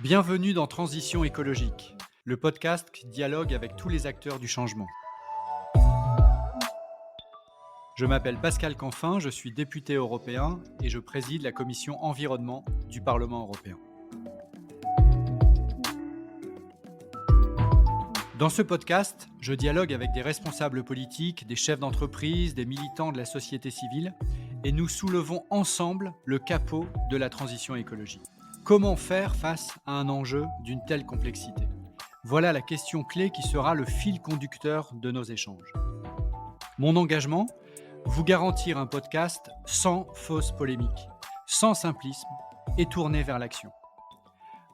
Bienvenue dans Transition écologique, le podcast qui dialogue avec tous les acteurs du changement. Je m'appelle Pascal Canfin, je suis député européen et je préside la commission environnement du Parlement européen. Dans ce podcast, je dialogue avec des responsables politiques, des chefs d'entreprise, des militants de la société civile et nous soulevons ensemble le capot de la transition écologique. Comment faire face à un enjeu d'une telle complexité ? Voilà la question clé qui sera le fil conducteur de nos échanges. Mon engagement ? Vous garantir un podcast sans fausse polémique, sans simplisme et tourné vers l'action.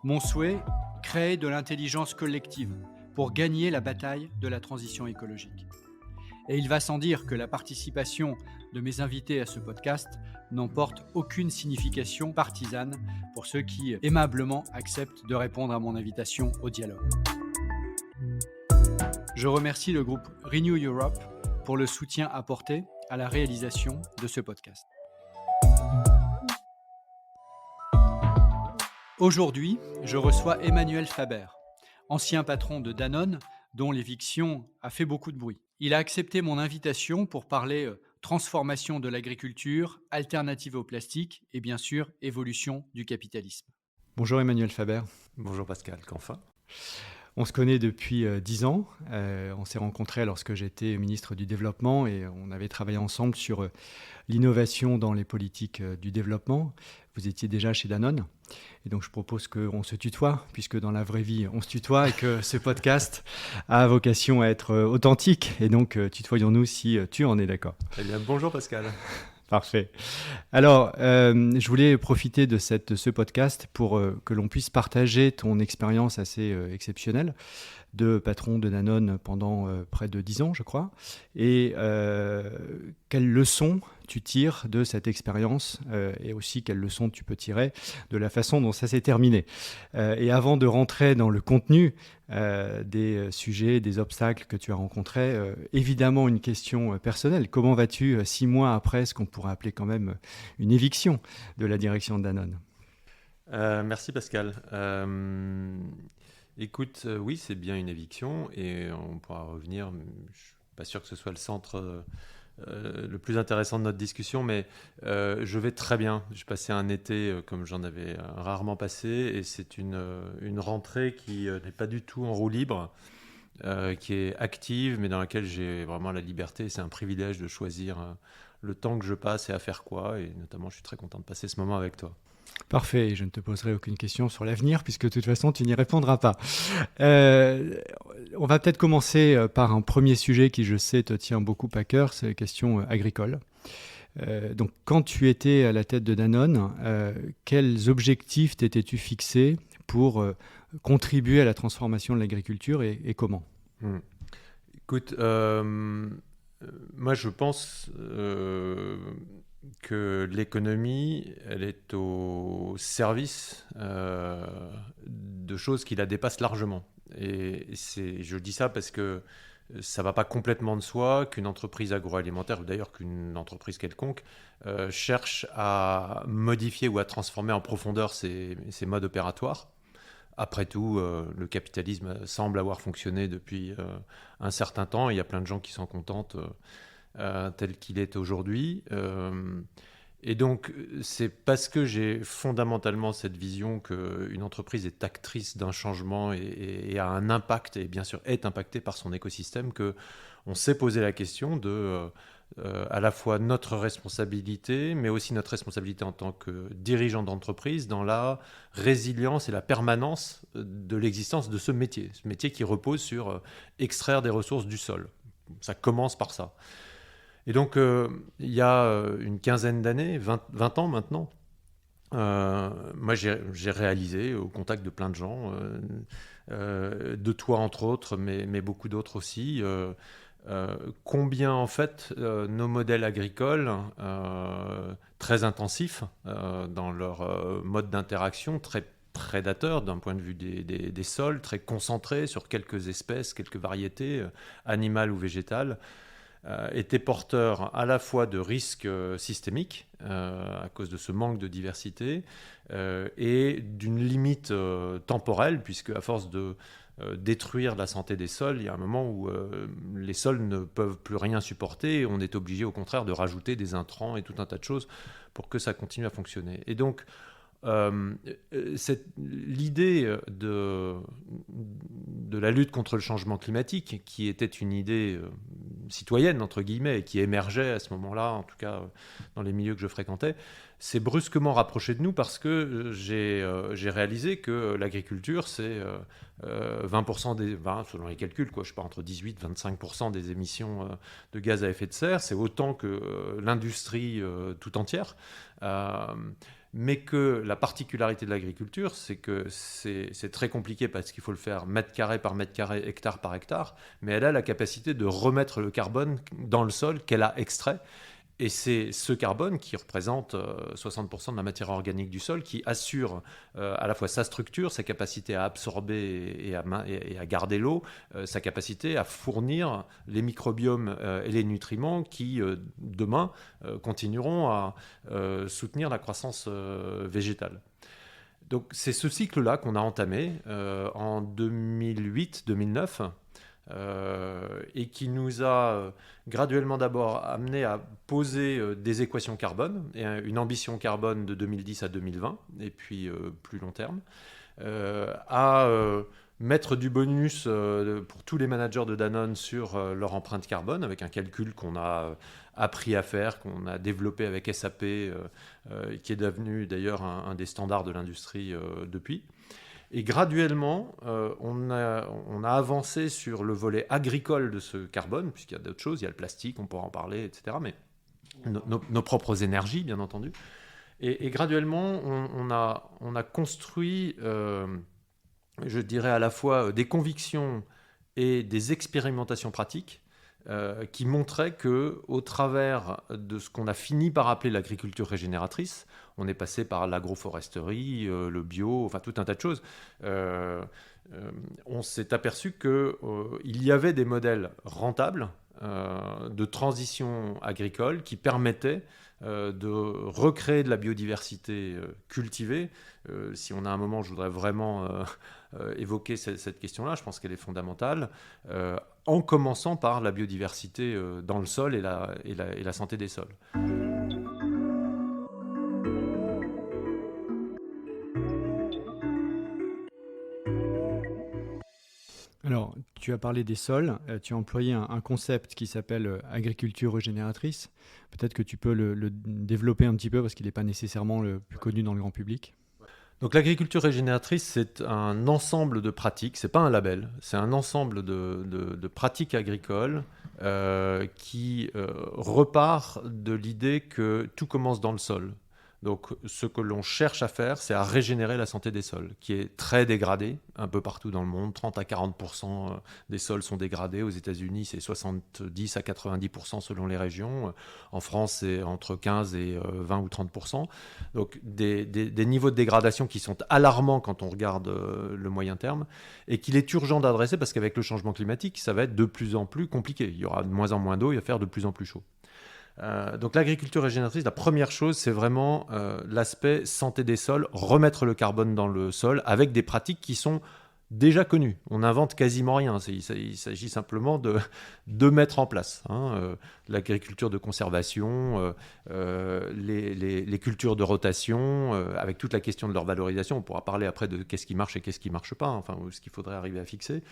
Mon souhait ? Créer de l'intelligence collective pour gagner la bataille de la transition écologique. Et il va sans dire que la participation de mes invités à ce podcast n'emporte aucune signification partisane pour ceux qui aimablement acceptent de répondre à mon invitation au dialogue. Je remercie le groupe Renew Europe pour le soutien apporté à la réalisation de ce podcast. Aujourd'hui, je reçois Emmanuel Faber, ancien patron de Danone, dont l'éviction a fait beaucoup de bruit. Il a accepté mon invitation pour parler transformation de l'agriculture, alternative au plastique et bien sûr évolution du capitalisme. Bonjour Emmanuel Faber. Bonjour Pascal Canfin. On se connaît depuis 10 ans. On s'est rencontrés lorsque j'étais ministre du Développement et on avait travaillé ensemble sur l'innovation dans les politiques du développement. Vous étiez déjà chez Danone. Et donc, je propose qu'on se tutoie, puisque dans la vraie vie, on se tutoie et que ce podcast a vocation à être authentique. Et donc, tutoyons-nous si tu en es d'accord. Eh bien, bonjour Pascal. Parfait. Alors, je voulais profiter de ce podcast pour que l'on puisse partager ton expérience assez exceptionnelle de patron de Danone pendant près de 10 ans, je crois. Et quelles leçons tu tires de cette expérience et aussi quelles leçons tu peux tirer de la façon dont ça s'est terminé. Et avant de rentrer dans le contenu des sujets, des obstacles que tu as rencontrés, évidemment une question personnelle. Comment vas-tu 6 mois après ce qu'on pourrait appeler quand même une éviction de la direction de Danone ? Merci Pascal. Écoute, oui, c'est bien une éviction et on pourra revenir. Je ne suis pas sûr que ce soit le centre le plus intéressant de notre discussion, mais je vais très bien. J'ai passé un été comme j'en avais rarement passé et c'est une rentrée qui n'est pas du tout en roue libre, qui est active, mais dans laquelle j'ai vraiment la liberté. C'est un privilège de choisir le temps que je passe et à faire quoi. Et notamment, je suis très content de passer ce moment avec toi. Parfait, je ne te poserai aucune question sur l'avenir puisque de toute façon tu n'y répondras pas. On va peut-être commencer par un premier sujet qui je sais te tient beaucoup à cœur, c'est la question agricole. Donc quand tu étais à la tête de Danone, quels objectifs t'étais-tu fixé pour contribuer à la transformation de l'agriculture et comment ? Écoute, moi je pense que l'économie, elle est au service de choses qui la dépassent largement. Et je dis ça parce que ça ne va pas complètement de soi qu'une entreprise agroalimentaire, ou d'ailleurs qu'une entreprise quelconque, cherche à modifier ou à transformer en profondeur ses modes opératoires. Après tout, le capitalisme semble avoir fonctionné depuis un certain temps. Il y a plein de gens qui s'en contentent tel qu'il est aujourd'hui. Et donc, c'est parce que j'ai fondamentalement cette vision qu'une entreprise est actrice d'un changement et a un impact, et bien sûr est impactée par son écosystème, qu'on s'est posé la question de à la fois notre responsabilité, mais aussi notre responsabilité en tant que dirigeant d'entreprise dans la résilience et la permanence de l'existence de ce métier qui repose sur extraire des ressources du sol. Ça commence par ça. Et donc, il y a une quinzaine d'années, 20 ans maintenant, moi j'ai réalisé au contact de plein de gens, de toi entre autres, mais beaucoup d'autres aussi, combien en fait nos modèles agricoles très intensifs dans leur mode d'interaction, très prédateurs d'un point de vue des sols, très concentrés sur quelques espèces, quelques variétés animales ou végétales, était porteur à la fois de risques systémiques à cause de ce manque de diversité et d'une limite temporelle, puisque à force de détruire la santé des sols, il y a un moment où les sols ne peuvent plus rien supporter et on est obligé au contraire de rajouter des intrants et tout un tas de choses pour que ça continue à fonctionner. Et donc l'idée de la lutte contre le changement climatique, qui était une idée citoyenne, entre guillemets, et qui émergeait à ce moment-là, en tout cas dans les milieux que je fréquentais, s'est brusquement rapproché de nous parce que j'ai réalisé que l'agriculture, c'est 20% selon les calculs, je sais pas, entre 18 et 25% des émissions de gaz à effet de serre. C'est autant que l'industrie tout entière. Mais que la particularité de l'agriculture, c'est que c'est très compliqué parce qu'il faut le faire mètre carré par mètre carré, hectare par hectare, mais elle a la capacité de remettre le carbone dans le sol qu'elle a extrait. Et c'est ce carbone qui représente 60% de la matière organique du sol qui assure à la fois sa structure, sa capacité à absorber et à garder l'eau, sa capacité à fournir les microbiomes et les nutriments qui, demain, continueront à soutenir la croissance végétale. Donc c'est ce cycle-là qu'on a entamé en 2008-2009. Et qui nous a graduellement d'abord amené à poser des équations carbone et une ambition carbone de 2010 à 2020 et puis plus long terme, à mettre du bonus pour tous les managers de Danone sur leur empreinte carbone avec un calcul qu'on a appris à faire, qu'on a développé avec SAP, qui est devenu d'ailleurs un des standards de l'industrie depuis. Et graduellement, on a avancé sur le volet agricole de ce carbone, puisqu'il y a d'autres choses, il y a le plastique, on pourra en parler, etc. Mais nos propres énergies, bien entendu. Et graduellement, on a construit, je dirais à la fois des convictions et des expérimentations pratiques qui montraient qu'au travers de ce qu'on a fini par appeler l'agriculture régénératrice, on est passé par l'agroforesterie, le bio, enfin tout un tas de choses. On s'est aperçu qu'il y avait des modèles rentables de transition agricole qui permettaient de recréer de la biodiversité cultivée. Si on a un moment, je voudrais vraiment évoquer cette question-là, je pense qu'elle est fondamentale, en commençant par la biodiversité dans le sol et la santé des sols. Alors, tu as parlé des sols, tu as employé un concept qui s'appelle agriculture régénératrice. Peut-être que tu peux le développer un petit peu parce qu'il n'est pas nécessairement le plus connu dans le grand public. Donc l'agriculture régénératrice, c'est un ensemble de pratiques, c'est pas un label, c'est un ensemble de pratiques agricoles qui repart de l'idée que tout commence dans le sol. Donc ce que l'on cherche à faire, c'est à régénérer la santé des sols, qui est très dégradée un peu partout dans le monde. 30 à 40% des sols sont dégradés. Aux États-Unis, c'est 70 à 90% selon les régions. En France, c'est entre 15 et 20 ou 30%. Donc des niveaux de dégradation qui sont alarmants quand on regarde le moyen terme et qu'il est urgent d'adresser parce qu'avec le changement climatique, ça va être de plus en plus compliqué. Il y aura de moins en moins d'eau, il va faire de plus en plus chaud. Donc l'agriculture régénératrice, la première chose, c'est vraiment l'aspect santé des sols, remettre le carbone dans le sol avec des pratiques qui sont déjà connues. On n'invente quasiment rien, il s'agit simplement de mettre en place l'agriculture de conservation, les cultures de rotation, avec toute la question de leur valorisation. On pourra parler après de qu'est-ce qui marche et qu'est-ce qui ne marche pas, enfin ce qu'il faudrait arriver à fixer.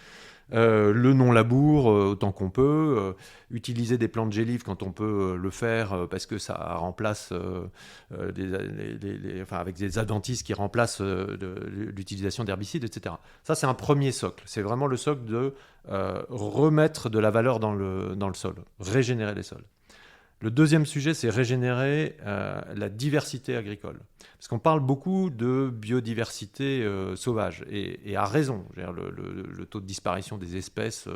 Le non-labour autant qu'on peut, utiliser des plantes gélives quand on peut le faire parce que ça remplace avec des adventices qui remplacent l'utilisation d'herbicides, etc. Ça, c'est un premier socle. C'est vraiment le socle de remettre de la valeur dans le sol, régénérer les sols. Le deuxième sujet, c'est régénérer la diversité agricole. Parce qu'on parle beaucoup de biodiversité sauvage, et à raison. Le taux de disparition des espèces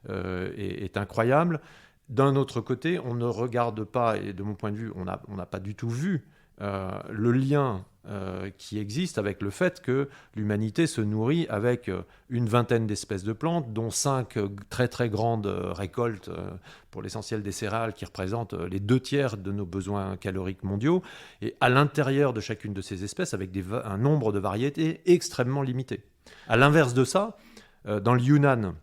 est incroyable. D'un autre côté, on ne regarde pas, et de mon point de vue, on n'a pas du tout vu le lien qui existe avec le fait que l'humanité se nourrit avec une vingtaine d'espèces de plantes, dont 5 très très grandes récoltes, pour l'essentiel des céréales, qui représentent les 2/3 de nos besoins caloriques mondiaux, et à l'intérieur de chacune de ces espèces, avec un nombre de variétés extrêmement limité. À l'inverse de ça, dans le Yunnan,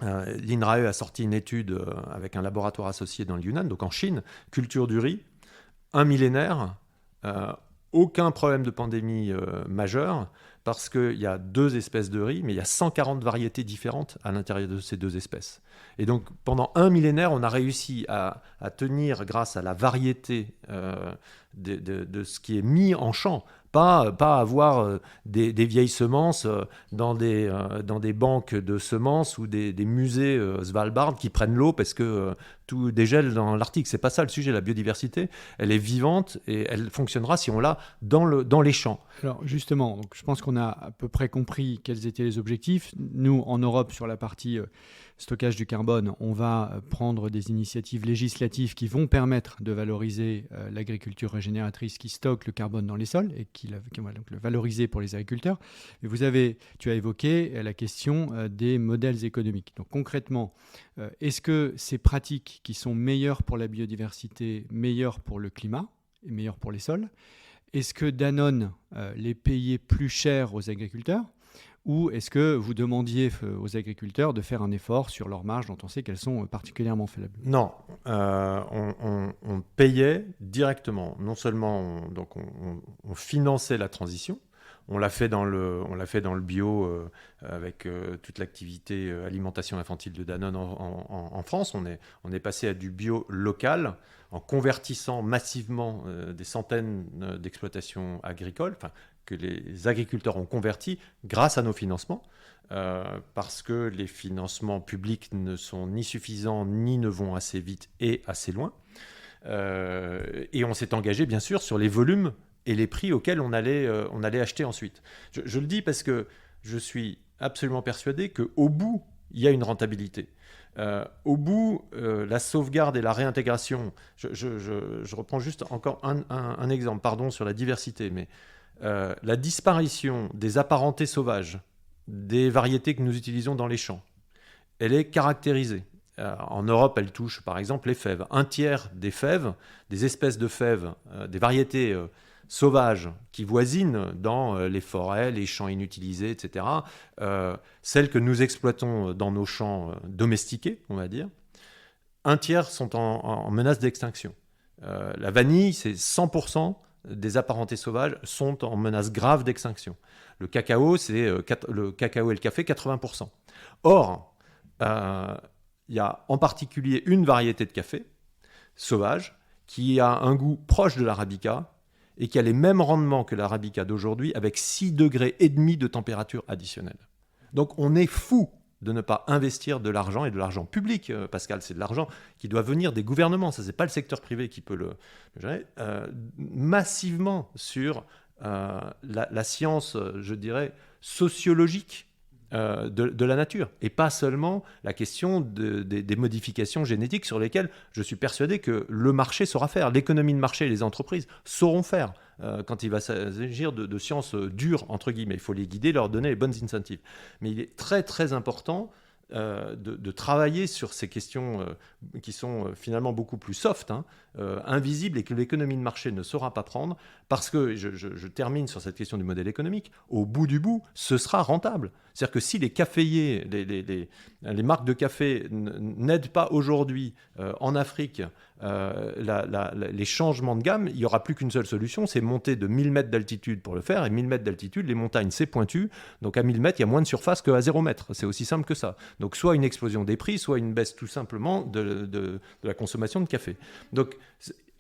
l'INRAE a sorti une étude avec un laboratoire associé dans le Yunnan, donc en Chine, culture du riz, un millénaire, aucun problème de pandémie majeur, parce qu'il y a 2 espèces de riz, mais il y a 140 variétés différentes à l'intérieur de ces 2 espèces. Et donc, pendant un millénaire, on a réussi à tenir, grâce à la variété de ce qui est mis en champ, pas avoir des vieilles semences dans des banques de semences ou des musées Svalbard qui prennent l'eau parce que tout dégèle dans l'Arctique. C'est pas ça le sujet. La biodiversité, elle est vivante et elle fonctionnera si on l'a dans les champs. Alors justement, donc je pense qu'on a à peu près compris quels étaient les objectifs. Nous, en Europe, sur la partie stockage du carbone, on va prendre des initiatives législatives qui vont permettre de valoriser l'agriculture régénératrice qui stocke le carbone dans les sols et qui va donc le valoriser pour les agriculteurs. Et tu as évoqué la question des modèles économiques. Donc concrètement, est-ce que ces pratiques qui sont meilleures pour la biodiversité, meilleures pour le climat et meilleures pour les sols, est-ce que Danone les payait plus cher aux agriculteurs, ou est-ce que vous demandiez aux agriculteurs de faire un effort sur leurs marges dont on sait qu'elles sont particulièrement faibles? Non, on payait directement. Non seulement on finançait la transition, on l'a fait dans le bio avec toute l'activité alimentation infantile de Danone en France. On est passé à du bio local en convertissant massivement des centaines d'exploitations agricoles, que les agriculteurs ont converti grâce à nos financements, parce que les financements publics ne sont ni suffisants ni ne vont assez vite et assez loin. Et on s'est engagé bien sûr sur les volumes et les prix auxquels on allait acheter ensuite. Je le dis parce que je suis absolument persuadé qu'au bout, il y a une rentabilité. Au bout, la sauvegarde et la réintégration, je reprends juste encore un exemple, pardon, sur la diversité, mais la disparition des apparentés sauvages, des variétés que nous utilisons dans les champs, elle est caractérisée. En Europe, elle touche par exemple les fèves. 1/3 des fèves, des espèces de fèves, des variétés sauvages qui voisinent dans les forêts, les champs inutilisés, etc. Celles que nous exploitons dans nos champs domestiqués, on va dire, 1/3 sont en menace d'extinction. La vanille, c'est 100% des apparentés sauvages sont en menace grave d'extinction. Le cacao, c'est le cacao et le café, 80%. Or, il y a en particulier une variété de café sauvage qui a un goût proche de l'arabica et qui a les mêmes rendements que l'arabica d'aujourd'hui avec 6,5 degrés de température additionnelle. Donc on est fou de ne pas investir de l'argent, et de l'argent public, Pascal, c'est de l'argent qui doit venir des gouvernements, ça c'est pas le secteur privé qui peut le gérer, massivement sur la science, je dirais, sociologique de la nature, et pas seulement la question des modifications génétiques sur lesquelles je suis persuadé que le marché saura faire, l'économie de marché et les entreprises sauront faire quand il va s'agir de sciences dures, entre guillemets. Il faut les guider, leur donner les bonnes incentives. Mais il est très très important de travailler sur ces questions qui sont finalement beaucoup plus soft, invisibles, et que l'économie de marché ne saura pas prendre, parce que, je termine sur cette question du modèle économique, au bout du bout, ce sera rentable. C'est-à-dire que si les caféiers, les marques de café n'aident pas aujourd'hui en Afrique les changements de gamme, il n'y aura plus qu'une seule solution, c'est monter de 1000 mètres d'altitude pour le faire, et 1000 mètres d'altitude, les montagnes, c'est pointu, donc à 1000 mètres, il y a moins de surface qu'à 0 mètre. C'est aussi simple que ça. Donc soit une explosion des prix, soit une baisse tout simplement de la consommation de café. Donc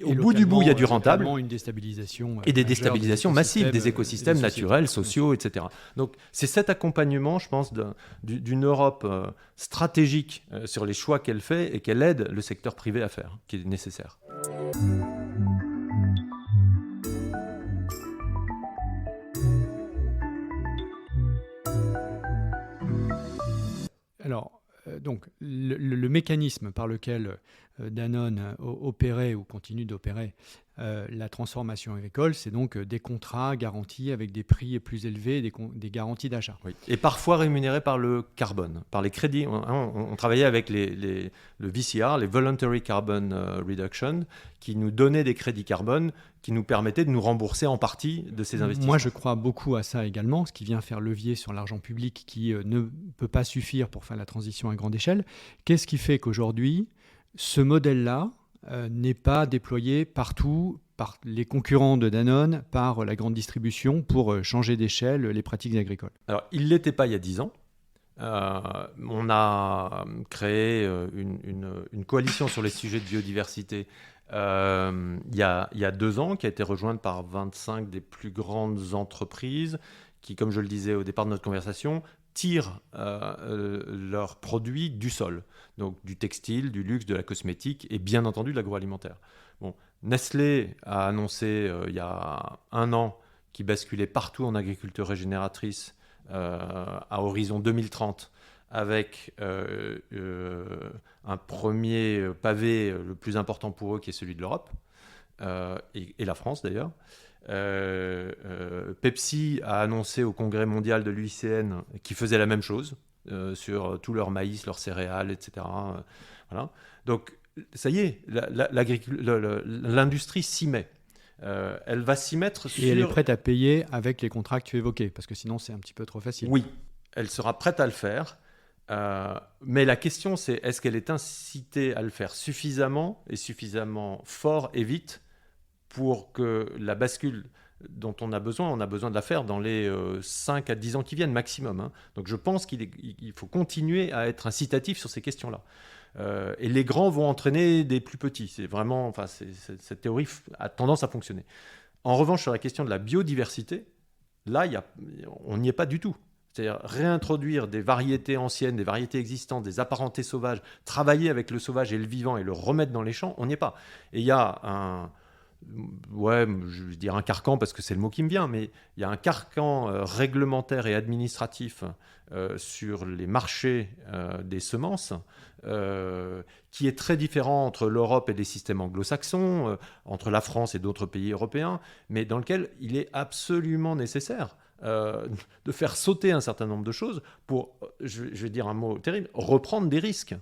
au bout du bout, il y a du rentable. Une déstabilisation et des déstabilisations massives des écosystèmes naturels, sociaux, etc. Donc c'est cet accompagnement, je pense, d'une Europe stratégique sur les choix qu'elle fait et qu'elle aide le secteur privé à faire, qui est nécessaire. Alors, donc, le mécanisme par lequel Danone opérait ou continue d'opérer la transformation agricole, c'est donc des contrats garantis avec des prix plus élevés, des garanties d'achat. Oui. Et parfois rémunérés par le carbone, par les crédits. On travaillait avec le VCR, les Voluntary Carbon Reduction, qui nous donnaient des crédits carbone qui nous permettaient de nous rembourser en partie de ces investissements. Moi, je crois beaucoup à ça également, ce qui vient faire levier sur l'argent public qui ne peut pas suffire pour faire la transition à grande échelle. Qu'est-ce qui fait qu'aujourd'hui, ce modèle-là n'est pas déployé partout par les concurrents de Danone, par la grande distribution pour changer d'échelle les pratiques agricoles? Alors, il ne l'était pas il y a 10 ans. On a créé une coalition sur les sujets de biodiversité il y a 2 ans, qui a été rejointe par 25 des plus grandes entreprises qui, comme je le disais au départ de notre conversation, tirent leurs produits du sol, donc du textile, du luxe, de la cosmétique et bien entendu de l'agroalimentaire. Bon, Nestlé a annoncé il y a 1 an qu'il basculait partout en agriculture régénératrice à horizon 2030 avec un premier pavé le plus important pour eux qui est celui de l'Europe et la France d'ailleurs. Pepsi a annoncé au congrès mondial de l'UICN qu'ils faisaient la même chose sur tout leur maïs, leurs céréales, etc. Voilà. Donc ça y est, l'industrie s'y met. Elle va s'y mettre sur... Et elle est prête à payer avec les contrats que tu évoquais, parce que sinon c'est un petit peu trop facile. Oui, elle sera prête à le faire. Mais la question, c'est est-ce qu'elle est incitée à le faire suffisamment fort et vite pour que la bascule dont on a besoin de la faire dans les 5 à 10 ans qui viennent maximum. Hein. Donc je pense qu'il faut continuer à être incitatif sur ces questions-là. Et les grands vont entraîner des plus petits. C'est vraiment, cette théorie a tendance à fonctionner. En revanche, sur la question de la biodiversité, là, on n'y est pas du tout. C'est-à-dire réintroduire des variétés anciennes, des variétés existantes, des apparentés sauvages, travailler avec le sauvage et le vivant et le remettre dans les champs, on n'y est pas. Et il y a je veux dire un carcan parce que c'est le mot qui me vient, mais il y a un carcan réglementaire et administratif sur les marchés des semences qui est très différent entre l'Europe et les systèmes anglo-saxons, entre la France et d'autres pays européens, mais dans lequel il est absolument nécessaire de faire sauter un certain nombre de choses pour, je vais dire un mot terrible, reprendre des risques.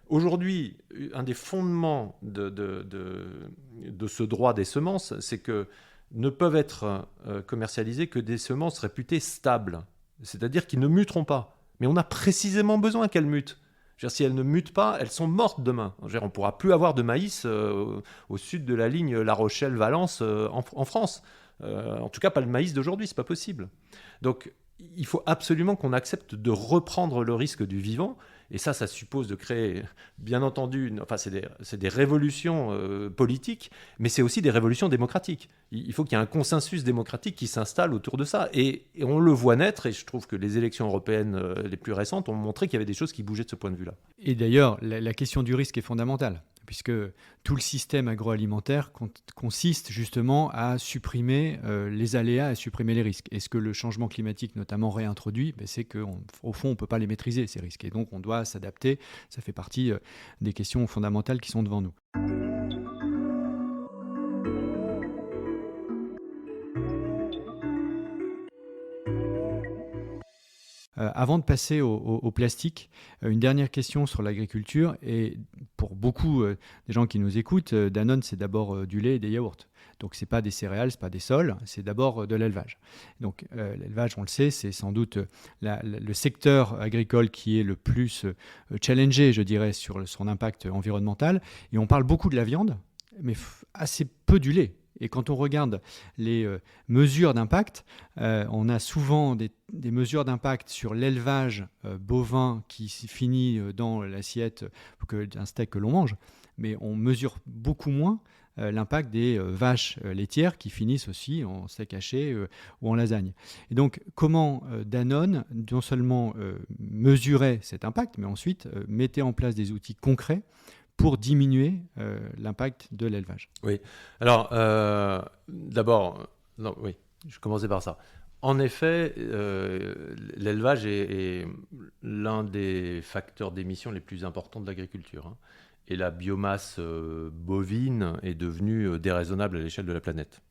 Aujourd'hui, un des fondements de ce droit des semences, c'est que ne peuvent être commercialisées que des semences réputées stables, c'est-à-dire qui ne muteront pas. Mais on a précisément besoin qu'elles mutent. Si elles ne mutent pas, elles sont mortes demain. On ne pourra plus avoir de maïs au sud de la ligne La Rochelle-Valence en France. En tout cas, pas le maïs d'aujourd'hui, c'est pas possible. Donc, il faut absolument qu'on accepte de reprendre le risque du vivant. Et ça suppose de créer, bien entendu, c'est des révolutions politiques, mais c'est aussi des révolutions démocratiques. Il faut qu'il y ait un consensus démocratique qui s'installe autour de ça. Et on le voit naître, et je trouve que les élections européennes les plus récentes ont montré qu'il y avait des choses qui bougeaient de ce point de vue-là. Et d'ailleurs, la question du risque est fondamentale, puisque tout le système agroalimentaire consiste justement à supprimer les aléas, à supprimer les risques. Et ce que le changement climatique notamment réintroduit, c'est qu'au fond, on ne peut pas les maîtriser, ces risques. Et donc, on doit s'adapter. Ça fait partie des questions fondamentales qui sont devant nous. Avant de passer au plastique, une dernière question sur l'agriculture. Et pour beaucoup des gens qui nous écoutent, Danone, c'est d'abord du lait et des yaourts. Donc, ce n'est pas des céréales, ce n'est pas des sols, c'est d'abord de l'élevage. Donc, l'élevage, on le sait, c'est sans doute le secteur agricole qui est le plus challengé, je dirais, sur son impact environnemental. Et on parle beaucoup de la viande, mais assez peu du lait. Et quand on regarde les mesures d'impact, on a souvent des mesures d'impact sur l'élevage bovin qui finit dans l'assiette d'un steak que l'on mange, mais on mesure beaucoup moins l'impact des vaches laitières qui finissent aussi en steak haché ou en lasagne. Et donc, comment Danone non seulement mesurait cet impact, mais ensuite mettait en place des outils concrets pour diminuer l'impact de l'élevage? Oui. Alors, d'abord, oui, je commençais par ça. En effet, l'élevage est l'un des facteurs d'émissions les plus importants de l'agriculture. Hein. et la biomasse bovine est devenue déraisonnable à l'échelle de la planète.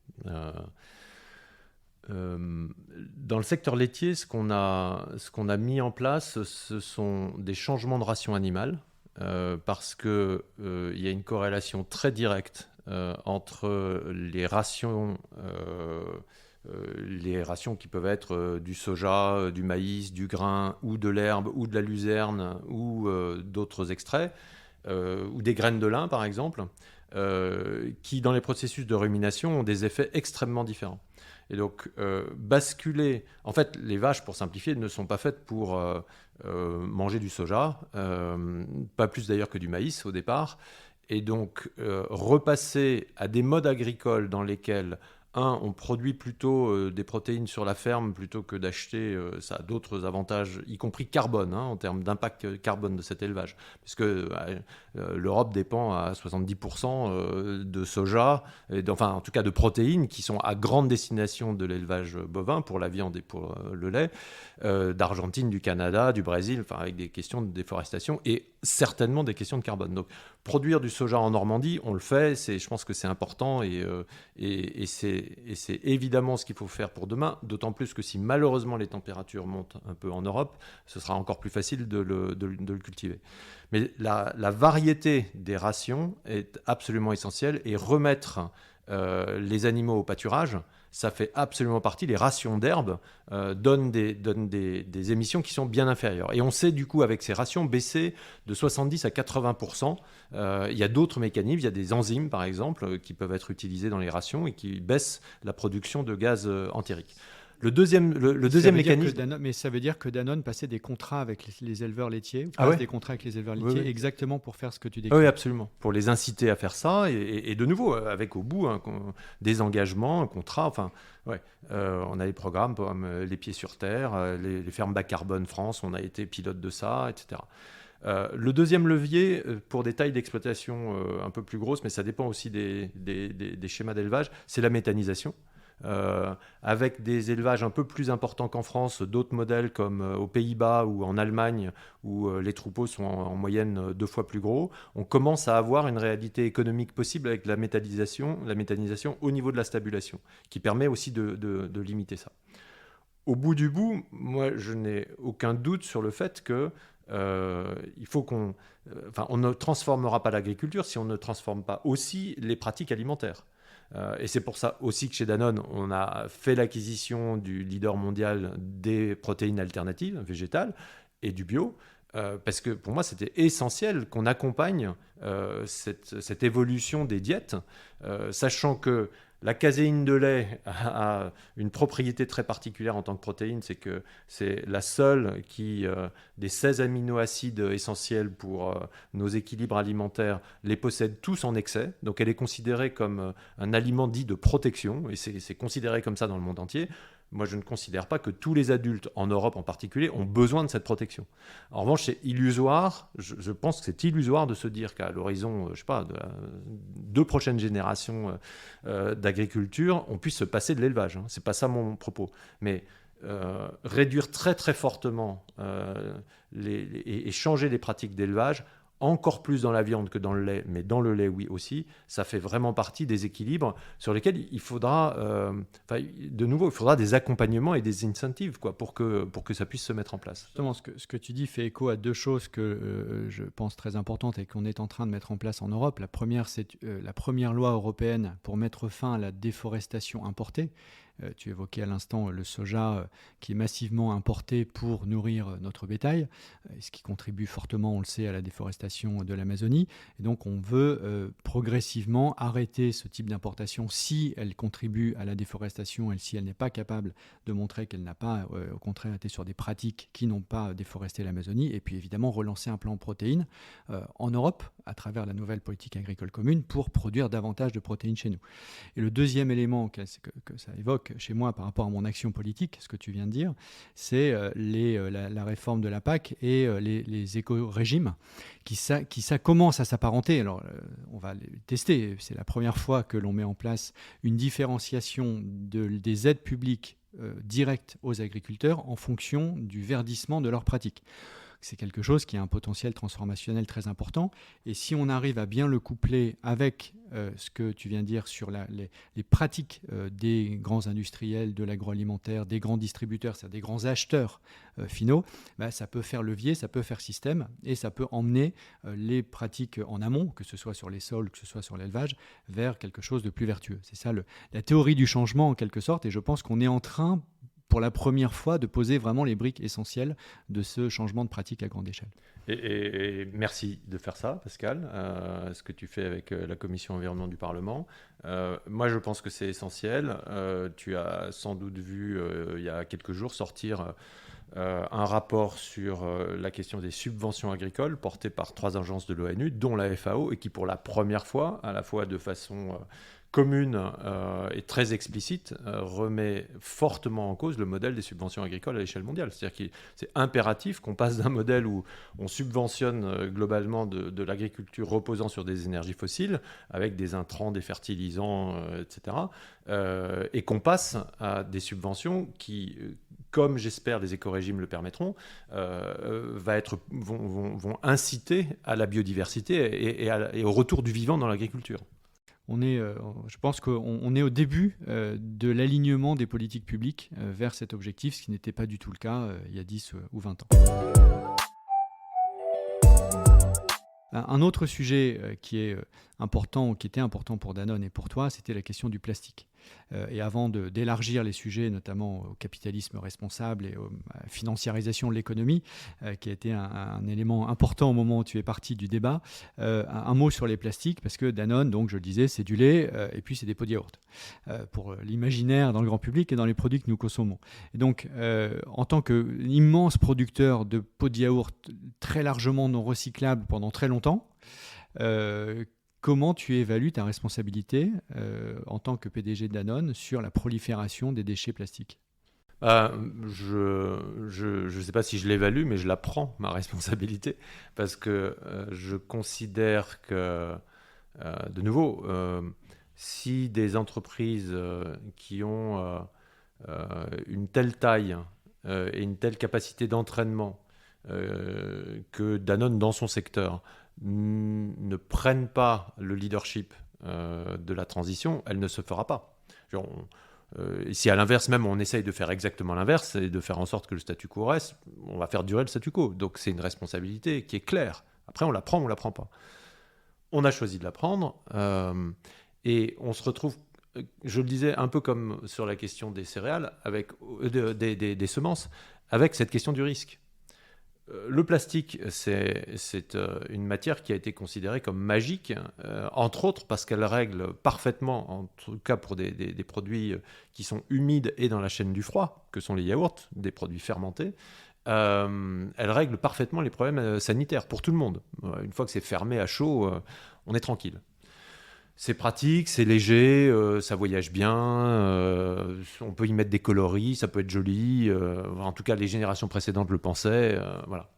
Dans le secteur laitier, ce qu'on a mis en place, ce sont des changements de ration animale, parce qu'il y a une corrélation très directe entre les rations qui peuvent être du soja, du maïs, du grain, ou de l'herbe, ou de la luzerne, ou d'autres extraits, ou des graines de lin, par exemple, qui, dans les processus de rumination, ont des effets extrêmement différents. Et donc, basculer... En fait, les vaches, pour simplifier, ne sont pas faites pour manger du soja, pas plus d'ailleurs que du maïs au départ. Et donc, repasser à des modes agricoles dans lesquels, on produit plutôt des protéines sur la ferme plutôt que d'acheter, ça a d'autres avantages, y compris carbone, en termes d'impact carbone de cet élevage. Puisque l'Europe dépend à 70% de soja, enfin en tout cas de protéines qui sont à grande destination de l'élevage bovin pour la viande et pour le lait, d'Argentine, du Canada, du Brésil, enfin avec des questions de déforestation et certainement des questions de carbone. Donc produire du soja en Normandie, on le fait, je pense que c'est important et c'est évidemment ce qu'il faut faire pour demain, d'autant plus que si malheureusement les températures montent un peu en Europe, ce sera encore plus facile de le cultiver. Mais la variété des rations est absolument essentielle et remettre les animaux au pâturage, ça fait absolument partie. Les rations d'herbe donnent des émissions qui sont bien inférieures. Et on sait du coup avec ces rations baisser de 70 à 80%. Il y a d'autres mécanismes, il y a des enzymes par exemple qui peuvent être utilisés dans les rations et qui baissent la production de gaz entérique. Le deuxième mécanisme... Mais ça veut dire que Danone passait des contrats avec les éleveurs laitiers, ouais des contrats avec les éleveurs laitiers, oui. Exactement pour faire ce que tu décris. Oui, absolument. Pour les inciter à faire ça, et de nouveau, avec au bout des engagements, un contrat, enfin, ouais. On a des programmes comme Les Pieds sur Terre, les fermes bas carbone France, on a été pilote de ça, etc. Le deuxième levier, pour des tailles d'exploitation un peu plus grosses, mais ça dépend aussi des schémas d'élevage, c'est la méthanisation. Avec des élevages un peu plus importants qu'en France, d'autres modèles comme aux Pays-Bas ou en Allemagne, où les troupeaux sont en moyenne 2 fois plus gros, on commence à avoir une réalité économique possible avec la méthanisation au niveau de la stabulation, qui permet aussi de limiter ça. Au bout du bout, moi je n'ai aucun doute sur le fait que il faut on ne transformera pas l'agriculture si on ne transforme pas aussi les pratiques alimentaires. Et c'est pour ça aussi que chez Danone, on a fait l'acquisition du leader mondial des protéines alternatives, végétales, et du bio, parce que pour moi, c'était essentiel qu'on accompagne cette évolution des diètes, sachant que la caséine de lait a une propriété très particulière en tant que protéine, c'est que c'est la seule qui, des 16 aminoacides essentiels pour nos équilibres alimentaires, les possède tous en excès. Donc elle est considérée comme un aliment dit de protection, et c'est considéré comme ça dans le monde entier. Moi, je ne considère pas que tous les adultes, en Europe en particulier, ont besoin de cette protection. En revanche, c'est illusoire, je pense que c'est illusoire de se dire qu'à l'horizon, je sais pas, de 2 prochaines générations d'agriculture, on puisse se passer de l'élevage. Ce n'est pas ça mon propos. Mais réduire très très fortement et changer les pratiques d'élevage, encore plus dans la viande que dans le lait, mais dans le lait, oui aussi, ça fait vraiment partie des équilibres sur lesquels il faudra, de nouveau, il faudra des accompagnements et des incentives pour que ça puisse se mettre en place. Justement, ce que tu dis fait écho à 2 choses que je pense très importantes et qu'on est en train de mettre en place en Europe. La première, c'est la première loi européenne pour mettre fin à la déforestation importée. Tu évoquais à l'instant le soja qui est massivement importé pour nourrir notre bétail, ce qui contribue fortement, on le sait, à la déforestation de l'Amazonie. Et donc on veut progressivement arrêter ce type d'importation si elle contribue à la déforestation et si elle n'est pas capable de montrer qu'elle n'a pas, au contraire, été sur des pratiques qui n'ont pas déforesté l'Amazonie. Et puis évidemment relancer un plan protéines en Europe à travers la nouvelle politique agricole commune pour produire davantage de protéines chez nous. Et le deuxième élément que ça évoque chez moi par rapport à mon action politique, ce que tu viens de dire, c'est la réforme de la PAC et les éco-régimes qui commence à s'apparenter. Alors, on va les tester. C'est la première fois que l'on met en place une différenciation des aides publiques directes aux agriculteurs en fonction du verdissement de leurs pratiques. c'est quelque chose qui a un potentiel transformationnel très important. Et si on arrive à bien le coupler avec ce que tu viens de dire sur les pratiques des grands industriels de l'agroalimentaire, des grands distributeurs, c'est-à-dire des grands acheteurs finaux, ça peut faire levier, ça peut faire système et ça peut emmener les pratiques en amont, que ce soit sur les sols, que ce soit sur l'élevage, vers quelque chose de plus vertueux. C'est ça la théorie du changement en quelque sorte, et je pense qu'on est en train pour la première fois de poser vraiment les briques essentielles de ce changement de pratique à grande échelle. Et merci de faire ça, Pascal, ce que tu fais avec la Commission environnement du Parlement. Moi, je pense que c'est essentiel. Tu as sans doute vu, il y a quelques jours, sortir un rapport sur la question des subventions agricoles porté par 3 agences de l'ONU, dont la FAO, et qui, pour la première fois, à la fois de façon commune et très explicite, remet fortement en cause le modèle des subventions agricoles à l'échelle mondiale. C'est-à-dire que c'est impératif qu'on passe d'un modèle où on subventionne globalement de l'agriculture reposant sur des énergies fossiles, avec des intrants, des fertilisants, etc., et qu'on passe à des subventions qui, comme j'espère les écorégimes le permettront, vont inciter à la biodiversité et au retour du vivant dans l'agriculture. Je pense qu'on est au début de l'alignement des politiques publiques vers cet objectif, ce qui n'était pas du tout le cas il y a 10 ou 20 ans. Un autre sujet qui était important pour Danone et pour toi, c'était la question du plastique. Et avant d'élargir les sujets, notamment au capitalisme responsable et à la financiarisation de l'économie, qui a été un élément important au moment où tu es parti du débat, un mot sur les plastiques, parce que Danone, donc je le disais, c'est du lait et puis c'est des pots de yaourt, pour l'imaginaire dans le grand public et dans les produits que nous consommons. Et donc, en tant qu'immense producteur de pots de yaourt très largement non recyclables pendant très longtemps, comment tu évalues ta responsabilité en tant que PDG de Danone sur la prolifération des déchets plastiques ? Je ne sais pas si je l'évalue, mais je la prends, ma responsabilité, parce que je considère que, de nouveau, si des entreprises qui ont une telle taille et une telle capacité d'entraînement que Danone dans son secteur ne prennent pas le leadership de la transition, elle ne se fera pas. Si à l'inverse même on essaye de faire exactement l'inverse et de faire en sorte que le statu quo reste, on va faire durer le statu quo. Donc c'est une responsabilité qui est claire. Après on la prend ou on la prend pas. On a choisi de la prendre et on se retrouve, je le disais, un peu comme sur la question des céréales, avec des semences, avec cette question du risque. Le plastique, c'est une matière qui a été considérée comme magique, entre autres parce qu'elle règle parfaitement, en tout cas pour des produits qui sont humides et dans la chaîne du froid, que sont les yaourts, des produits fermentés. Elle règle parfaitement les problèmes sanitaires pour tout le monde. Une fois que c'est fermé à chaud, on est tranquille. C'est pratique, c'est léger, ça voyage bien, on peut y mettre des coloris, ça peut être joli. En tout cas, les générations précédentes le pensaient. Voilà.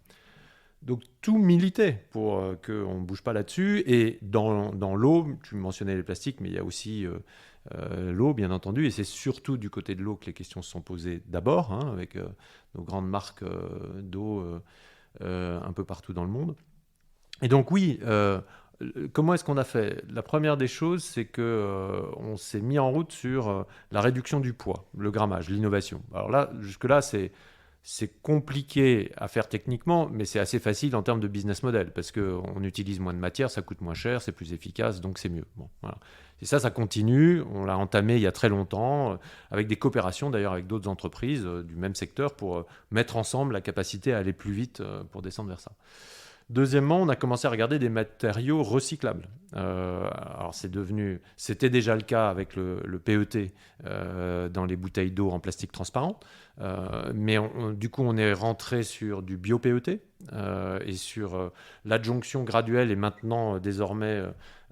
Donc tout militait pour qu'on ne bouge pas là-dessus. Et dans l'eau, tu mentionnais les plastiques, mais il y a aussi l'eau, bien entendu. Et c'est surtout du côté de l'eau que les questions se sont posées d'abord, avec nos grandes marques d'eau un peu partout dans le monde. Et donc oui... comment est-ce qu'on a fait ? La première des choses, c'est qu'on s'est mis en route sur la réduction du poids, le grammage, l'innovation. Alors là, jusque-là, c'est compliqué à faire techniquement, mais c'est assez facile en termes de business model, parce qu'on utilise moins de matière, ça coûte moins cher, c'est plus efficace, donc c'est mieux. Bon, voilà. Et ça continue. On l'a entamé il y a très longtemps, avec des coopérations d'ailleurs avec d'autres entreprises du même secteur, pour mettre ensemble la capacité à aller plus vite pour descendre vers ça. Deuxièmement, on a commencé à regarder des matériaux recyclables. Alors c'était déjà le cas avec le PET dans les bouteilles d'eau en plastique transparent, mais du coup on est rentré sur du bio-PET et sur l'adjonction graduelle et maintenant désormais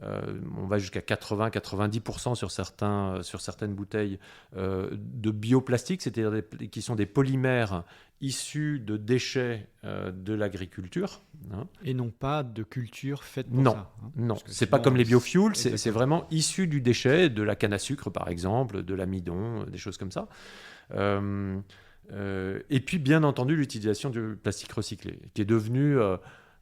on va jusqu'à 80-90% sur certaines bouteilles de bioplastique, c'est-à-dire qui sont des polymères issus de déchets de l'agriculture. Et non pas de culture faite pour ça. Non, c'est pas comme les biofuels, c'est vraiment issu du déchet, de la canne à sucre par exemple, de l'amidon, des choses comme ça. Et puis, bien entendu, l'utilisation du plastique recyclé, qui est devenu,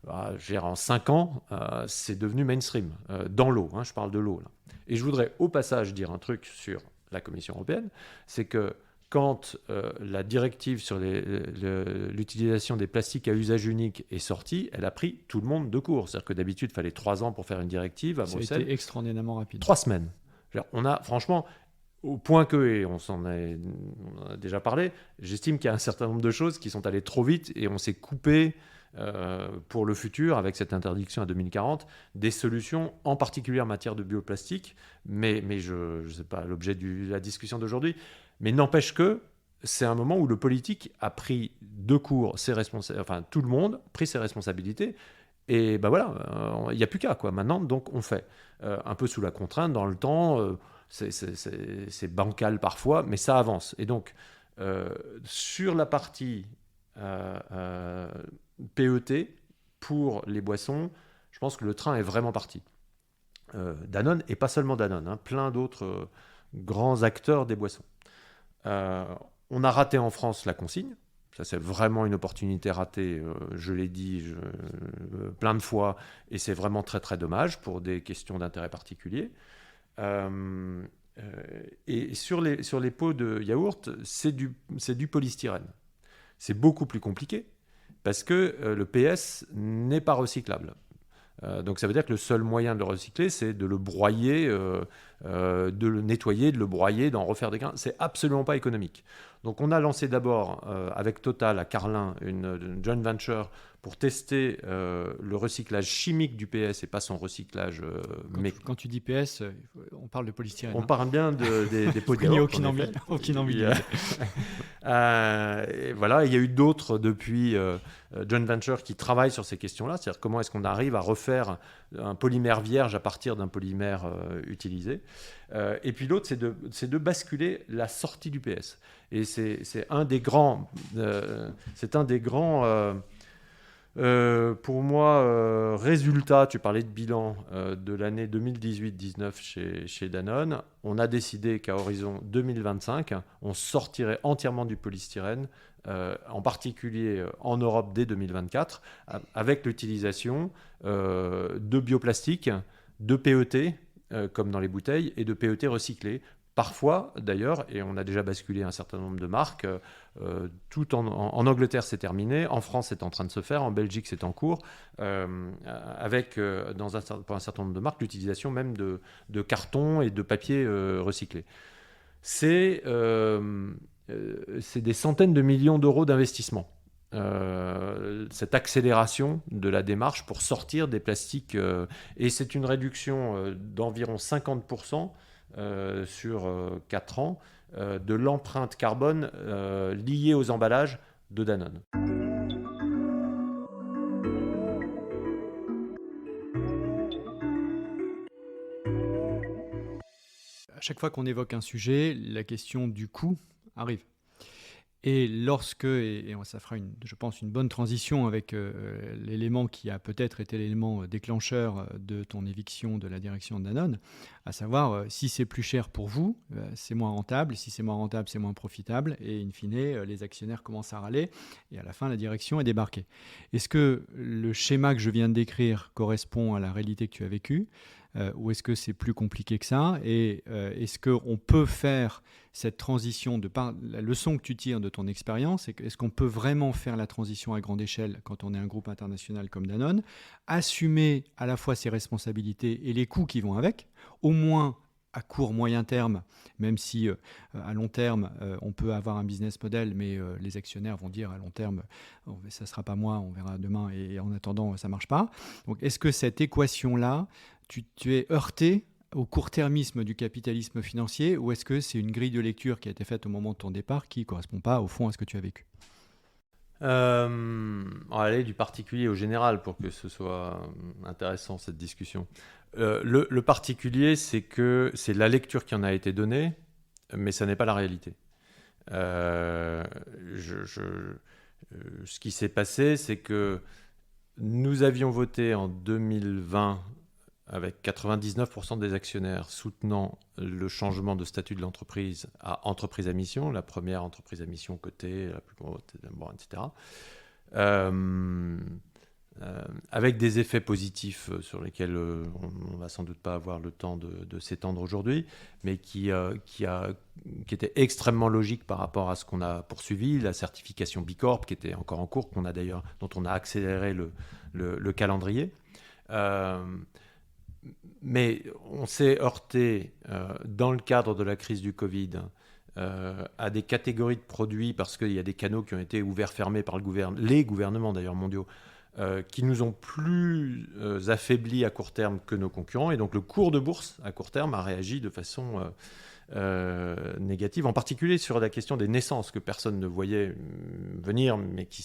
en 5 ans, c'est devenu mainstream, dans l'eau, je parle de l'eau. Là. Et je voudrais au passage dire un truc sur la Commission européenne, c'est que quand la directive sur l'utilisation des plastiques à usage unique est sortie, elle a pris tout le monde de court. C'est-à-dire que d'habitude, il fallait 3 ans pour faire une directive à Bruxelles. Ça a été extraordinairement rapide. 3 semaines. On a, franchement, au point que, et on en a déjà parlé, j'estime qu'il y a un certain nombre de choses qui sont allées trop vite et on s'est coupé pour le futur, avec cette interdiction à 2040, des solutions, en particulier en matière de bioplastique, mais je ne sais pas l'objet de la discussion d'aujourd'hui, mais n'empêche que c'est un moment où le politique a pris de court tout le monde a pris ses responsabilités, et ben voilà, il n'y a plus qu'à, quoi. Maintenant, donc on fait. Un peu sous la contrainte, dans le temps, c'est bancal parfois, mais ça avance. Et donc, sur la partie PET, pour les boissons, je pense que le train est vraiment parti. Danone, et pas seulement Danone, plein d'autres grands acteurs des boissons. On a raté en France la consigne. Ça, c'est vraiment une opportunité ratée, je l'ai dit plein de fois, et c'est vraiment très très dommage pour des questions d'intérêt particulier. Et sur les pots de yaourt, c'est du polystyrène. C'est beaucoup plus compliqué parce que le PS n'est pas recyclable. Donc ça veut dire que le seul moyen de le recycler, c'est de le broyer, de le nettoyer, de le broyer, d'en refaire des grains. C'est absolument pas économique. Donc on a lancé d'abord avec Total à Carlin une joint venture pour tester le recyclage chimique du PS et pas son recyclage Quand tu dis PS, on parle de polystyrène. On parle bien des pots de Il n'y a yaourt. aucune ambiguïté. Voilà, il y a eu d'autres depuis joint venture qui travaillent sur ces questions-là, c'est-à-dire comment est-ce qu'on arrive à refaire un polymère vierge à partir d'un polymère utilisé. Et puis l'autre, c'est de basculer la sortie du PS. Et c'est un des grands, pour moi, résultat, tu parlais de bilan de l'année 2018-19 chez Danone. On a décidé qu'à horizon 2025, on sortirait entièrement du polystyrène, en particulier en Europe dès 2024, avec l'utilisation de bioplastique, de PET, comme dans les bouteilles, et de PET recyclés. Parfois, d'ailleurs, et on a déjà basculé un certain nombre de marques, tout en Angleterre, c'est terminé, en France, c'est en train de se faire, en Belgique, c'est en cours, avec, pour un certain nombre de marques, l'utilisation même de carton et de papier recyclé. C'est des centaines de millions d'euros d'investissement. Cette accélération de la démarche pour sortir des plastiques, et c'est une réduction d'environ 50%, sur 4 ans, de l'empreinte carbone liée aux emballages de Danone. À chaque fois qu'on évoque un sujet, la question du coût arrive. Et et ça fera, je pense, une bonne transition avec l'élément qui a peut-être été l'élément déclencheur de ton éviction de la direction de Danone, à savoir si c'est plus cher pour vous, c'est moins rentable, si c'est moins rentable, c'est moins profitable, et in fine, les actionnaires commencent à râler, et à la fin, la direction est débarquée. Est-ce que le schéma que je viens de décrire correspond à la réalité que tu as vécue, ou est-ce que c'est plus compliqué que ça, et est-ce qu'on peut faire cette transition, la leçon que tu tires de ton expérience, est-ce qu'on peut vraiment faire la transition à grande échelle quand on est un groupe international comme Danone, assumer à la fois ses responsabilités et les coûts qui vont avec, au moins à court, moyen terme, même si à long terme, on peut avoir un business model, mais les actionnaires vont dire à long terme, ça ne sera pas moi, on verra demain, et en attendant, ça ne marche pas. Donc, est-ce que cette équation-là, tu es heurté au court-termisme du capitalisme financier, ou est-ce que c'est une grille de lecture qui a été faite au moment de ton départ qui ne correspond pas au fond à ce que tu as vécu ? On va aller du particulier au général pour que ce soit intéressant cette discussion. Le particulier, c'est la lecture qui en a été donnée, mais ça n'est pas la réalité. Ce qui s'est passé, c'est que nous avions voté en 2020 avec 99% des actionnaires soutenant le changement de statut de l'entreprise à entreprise à mission, la première entreprise à mission cotée, la plus grosse, bon, etc. Avec des effets positifs sur lesquels on ne va sans doute pas avoir le temps de s'étendre aujourd'hui, mais qui était extrêmement logique par rapport à ce qu'on a poursuivi, la certification B Corp qui était encore en cours, dont on a accéléré le calendrier. Mais on s'est heurté dans le cadre de la crise du Covid à des catégories de produits parce qu'il y a des canaux qui ont été ouverts, fermés par les gouvernements d'ailleurs mondiaux, qui nous ont plus affaiblis à court terme que nos concurrents. Et donc le cours de bourse à court terme a réagi de façon négative, en particulier sur la question des naissances que personne ne voyait venir, mais qui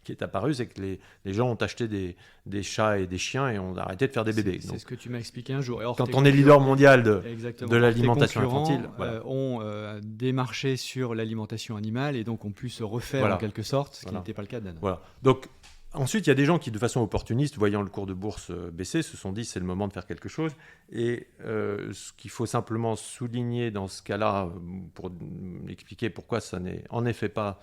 est apparu, c'est que les gens ont acheté des chats et des chiens et ont arrêté de faire des bébés. C'est ce que tu m'as expliqué un jour. Et quand on est leader mondial de l'alimentation infantile, ont démarché sur l'alimentation animale et donc ont pu se refaire en quelque sorte, ce qui n'était pas le cas d'Anne. Voilà. Donc ensuite, il y a des gens qui, de façon opportuniste, voyant le cours de bourse baisser, se sont dit c'est le moment de faire quelque chose. Et ce qu'il faut simplement souligner dans ce cas-là, pour expliquer pourquoi ça n'est en effet pas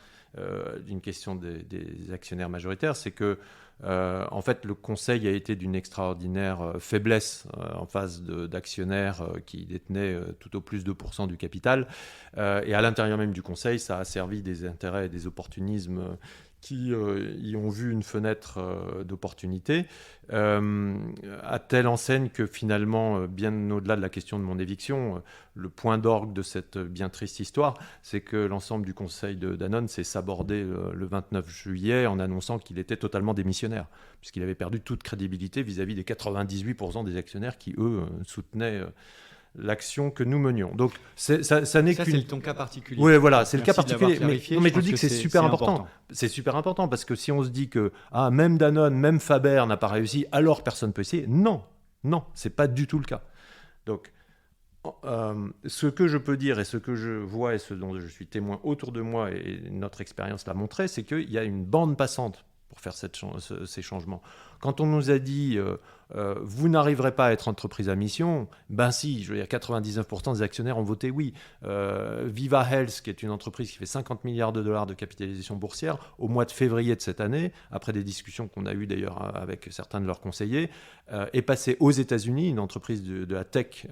une question des actionnaires majoritaires, c'est que en fait, le conseil a été d'une extraordinaire faiblesse en face d'actionnaires qui détenaient tout au plus 2% du capital. Et à l'intérieur même du conseil, ça a servi des intérêts et des opportunismes qui y ont vu une fenêtre d'opportunité, à telle enseigne que finalement, bien au-delà de la question de mon éviction, le point d'orgue de cette bien triste histoire, c'est que l'ensemble du conseil de Danone s'est sabordé le 29 juillet en annonçant qu'il était totalement démissionnaire, puisqu'il avait perdu toute crédibilité vis-à-vis des 98% des actionnaires qui, eux, soutenaient l'action que nous menions. Donc ça n'est qu'une... c'est ton cas particulier. Oui, voilà, c'est le cas particulier. Mais je dis que c'est super important. C'est super important parce que si on se dit que même Danone, même Faber n'a pas réussi, alors personne ne peut essayer. Non, c'est pas du tout le cas. Donc, ce que je peux dire et ce que je vois et ce dont je suis témoin autour de moi et notre expérience l'a montré, c'est qu'il y a une bande passante pour faire ces changements. Quand on nous a dit vous n'arriverez pas à être entreprise à mission, ben si, je veux dire, 99% des actionnaires ont voté oui. Viva Health, qui est une entreprise qui fait 50 milliards de dollars de capitalisation boursière, au mois de février de cette année, après des discussions qu'on a eues d'ailleurs avec certains de leurs conseillers, est passée aux États-Unis, une entreprise de la tech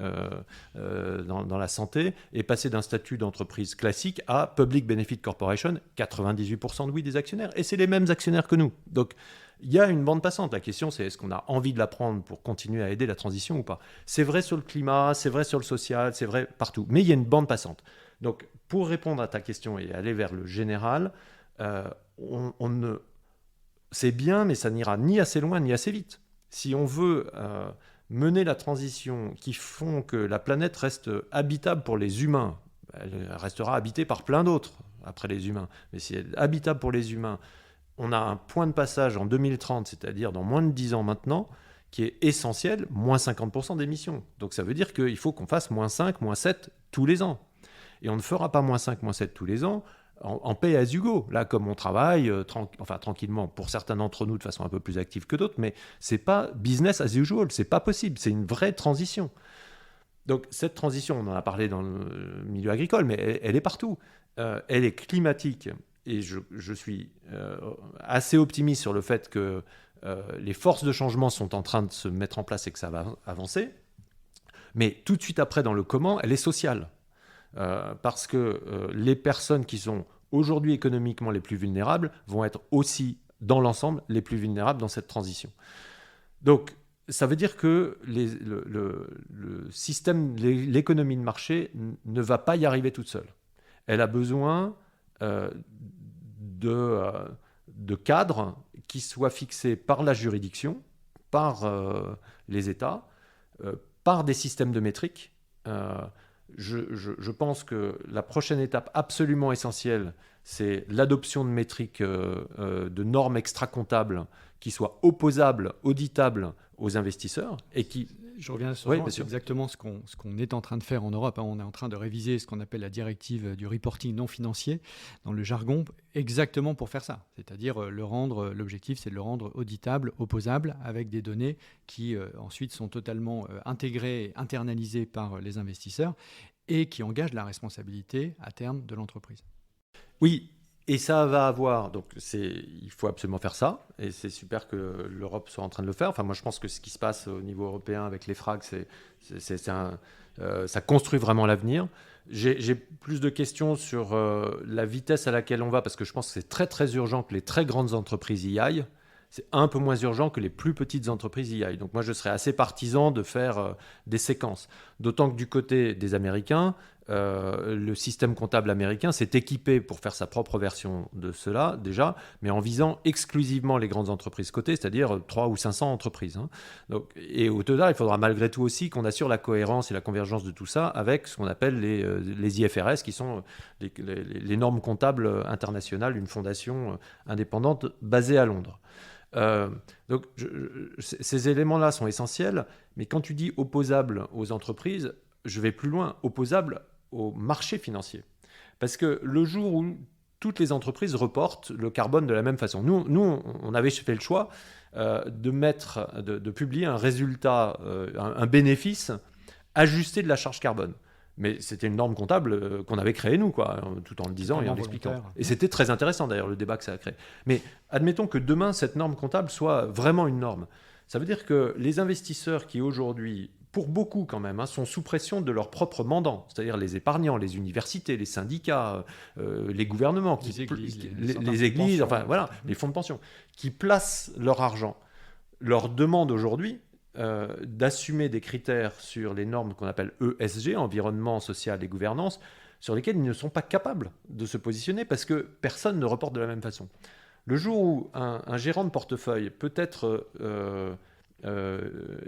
dans la santé, est passée d'un statut d'entreprise classique à Public Benefit Corporation, 98% de oui des actionnaires, et c'est les mêmes actionnaires que nous. Donc, il y a une bande passante. La question, c'est est-ce qu'on a envie de la prendre pour continuer à aider la transition ou pas ? C'est vrai sur le climat, c'est vrai sur le social, c'est vrai partout. Mais il y a une bande passante. Donc, pour répondre à ta question et aller vers le général, c'est bien, mais ça n'ira ni assez loin ni assez vite. Si on veut mener la transition qui font que la planète reste habitable pour les humains, elle restera habitée par plein d'autres après les humains. Mais si elle est habitable pour les humains, on a un point de passage en 2030, c'est-à-dire dans moins de 10 ans maintenant, qui est essentiel, moins 50% d'émissions. Donc ça veut dire qu'il faut qu'on fasse moins 5, moins 7 tous les ans. Et on ne fera pas moins 5, moins 7 tous les ans en pay as you go. Là, comme on travaille, tranquillement, pour certains d'entre nous de façon un peu plus active que d'autres, mais ce n'est pas business as usual, ce n'est pas possible, c'est une vraie transition. Donc cette transition, on en a parlé dans le milieu agricole, mais elle est partout. Elle est climatique. Et je suis assez optimiste sur le fait que les forces de changement sont en train de se mettre en place et que ça va avancer. Mais tout de suite après, dans le comment, elle est sociale. Parce que les personnes qui sont aujourd'hui économiquement les plus vulnérables vont être aussi, dans l'ensemble, les plus vulnérables dans cette transition. Donc, ça veut dire que le système, l'économie de marché ne va pas y arriver toute seule. Elle a besoin de cadres qui soient fixés par la juridiction, par les États, par des systèmes de métriques. Je pense que la prochaine étape absolument essentielle, c'est l'adoption de métriques, de normes extra-comptables qui soient opposables, auditables. aux investisseurs et qui... Je reviens sur Oui, ça. bien C'est sûr. exactement ce qu'on est en train de faire en Europe. On est en train de réviser ce qu'on appelle la directive du reporting non financier dans le jargon, exactement pour faire ça. C'est-à-dire l'objectif, c'est de le rendre auditable, opposable, avec des données qui ensuite sont totalement intégrées, internalisées par les investisseurs et qui engagent la responsabilité à terme de l'entreprise. Oui, et ça va avoir, donc il faut absolument faire ça, et c'est super que l'Europe soit en train de le faire. Enfin, moi, je pense que ce qui se passe au niveau européen avec les FRAG, ça construit vraiment l'avenir. J'ai plus de questions sur la vitesse à laquelle on va, parce que je pense que c'est très, très urgent que les très grandes entreprises y aillent. C'est un peu moins urgent que les plus petites entreprises y aillent. Donc moi, je serais assez partisan de faire des séquences. D'autant que du côté des Américains, le système comptable américain s'est équipé pour faire sa propre version de cela déjà, mais en visant exclusivement les grandes entreprises cotées, c'est-à-dire 300 ou 500 entreprises. Donc, et au total, il faudra malgré tout aussi qu'on assure la cohérence et la convergence de tout ça avec ce qu'on appelle les IFRS, qui sont les normes comptables internationales, une fondation indépendante basée à Londres. Donc ces éléments-là sont essentiels, mais quand tu dis opposable aux entreprises, je vais plus loin, opposable au marché financier. Parce que le jour où toutes les entreprises reportent le carbone de la même façon, nous on avait fait le choix de publier un résultat, un bénéfice ajusté de la charge carbone. Mais c'était une norme comptable qu'on avait créée nous, quoi, tout en le disant et en l'expliquant. Et c'était très intéressant d'ailleurs le débat que ça a créé. Mais admettons que demain cette norme comptable soit vraiment une norme. Ça veut dire que les investisseurs qui aujourd'hui, pour beaucoup quand même, sont sous pression de leurs propres mandants, c'est-à-dire les épargnants, les universités, les syndicats, les gouvernements, les églises, enfin voilà, les fonds de pension, qui placent leur argent, leur demandent aujourd'hui d'assumer des critères sur les normes qu'on appelle ESG, environnement, social et gouvernance, sur lesquels ils ne sont pas capables de se positionner parce que personne ne reporte de la même façon. Le jour où un gérant de portefeuille peut être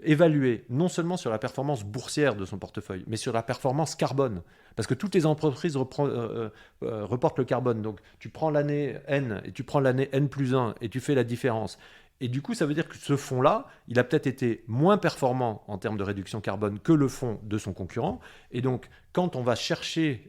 évalué non seulement sur la performance boursière de son portefeuille, mais sur la performance carbone, parce que toutes les entreprises reportent le carbone. Donc tu prends l'année N et tu prends l'année N plus 1 et tu fais la différence. Et du coup, ça veut dire que ce fonds-là, il a peut-être été moins performant en termes de réduction carbone que le fonds de son concurrent. Et donc, quand on va chercher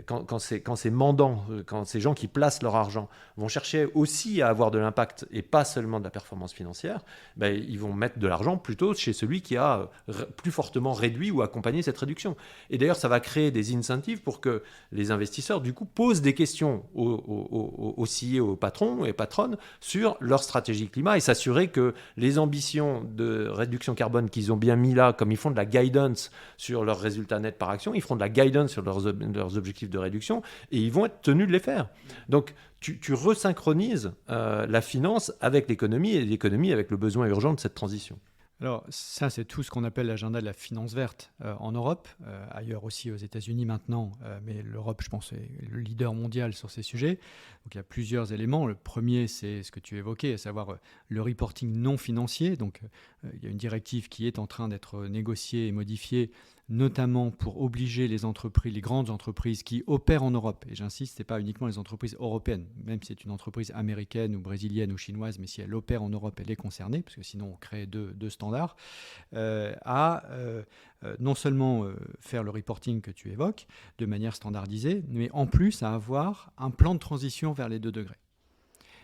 quand ces mandants, quand ces gens qui placent leur argent vont chercher aussi à avoir de l'impact et pas seulement de la performance financière, ben, ils vont mettre de l'argent plutôt chez celui qui a plus fortement réduit ou accompagné cette réduction. Et d'ailleurs, ça va créer des incentives pour que les investisseurs, du coup, posent des questions aux CEO, aux patrons et patronnes sur leur stratégie climat et s'assurer que les ambitions de réduction carbone qu'ils ont bien mis là, comme ils font de la guidance sur leurs résultats nets par action, ils feront de la guidance sur leurs objectifs de réduction et ils vont être tenus de les faire. Donc, tu resynchronises la finance avec l'économie et l'économie avec le besoin urgent de cette transition. Alors ça, c'est tout ce qu'on appelle l'agenda de la finance verte en Europe, ailleurs aussi aux États-Unis maintenant, mais l'Europe, je pense, est le leader mondial sur ces sujets. Donc il y a plusieurs éléments. Le premier, c'est ce que tu évoquais, à savoir le reporting non financier. Donc il y a une directive qui est en train d'être négociée et modifiée, notamment pour obliger les entreprises, les grandes entreprises qui opèrent en Europe, et j'insiste, ce n'est pas uniquement les entreprises européennes, même si c'est une entreprise américaine ou brésilienne ou chinoise, mais si elle opère en Europe, elle est concernée, parce que sinon on crée deux standards, non seulement faire le reporting que tu évoques de manière standardisée, mais en plus à avoir un plan de transition vers les 2 degrés.